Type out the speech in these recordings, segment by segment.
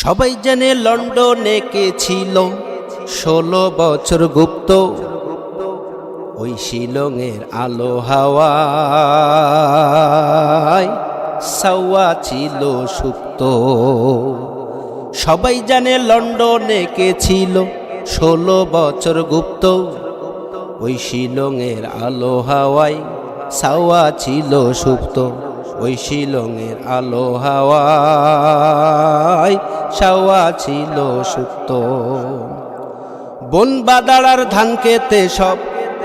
সবাই জানে লন্ডনে কে ছিল 16 বছর গুপ্ত। ওই শিলংয়ের আলো হাওয়ায় সাওয়া ছিল সুপ্ত। সবাই জানে লন্ডনে কে ছিল 16 বছর গুপ্ত। ওই শিলংয়ের আলো হাওয়ায় সাওয়া ছিল সুপ্ত। ওই শিলংয়ের আলো হাওয়ায় সাওয়া ছিল সুপ্ত। বন বাদাড়ার ধান খেতে সব,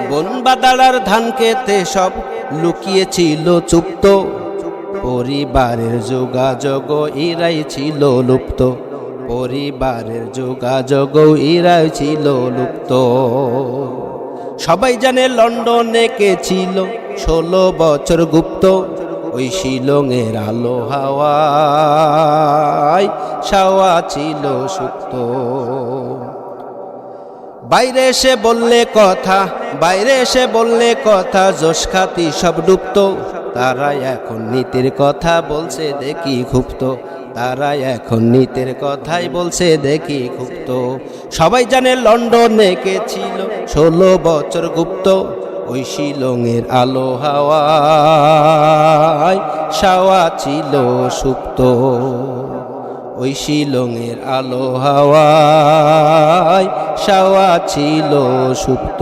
বন বাদাড়ার ধান খেতে সব লুকিয়েছিল চুপ্ত। পরিবারের যোগাযোগ ইরাই ছিল লুপ্ত। পরিবারের যোগাযোগ ইরাই ছিল লুপ্ত। সবাই জানে লন্ডনে কে ছিল 16 বছর গুপ্ত। ওই শিলংয়ের আলো হাওয়ায় সাওয়া ছিল সুপ্ত। বাইরে এসে বললে কথা, বাইরে এসে বললে কথা, যশ খ্যাতি সব ডুবত। তারা এখন নীতির কথা বলছে দেখি ক্ষুব্ধ। তারা এখন নীতির কথাই বলছে দেখি ক্ষুব্ধ। সবাই জানে লন্ডনে কে ছিল 16 বছর গুপ্ত। ওই শিলংয়ের আলো হাওয়ায় সাওয়া ছিল সুপ্ত। ওই শিলংয়ের আলো হাওয়ায় সাওয়া ছিল সুপ্ত।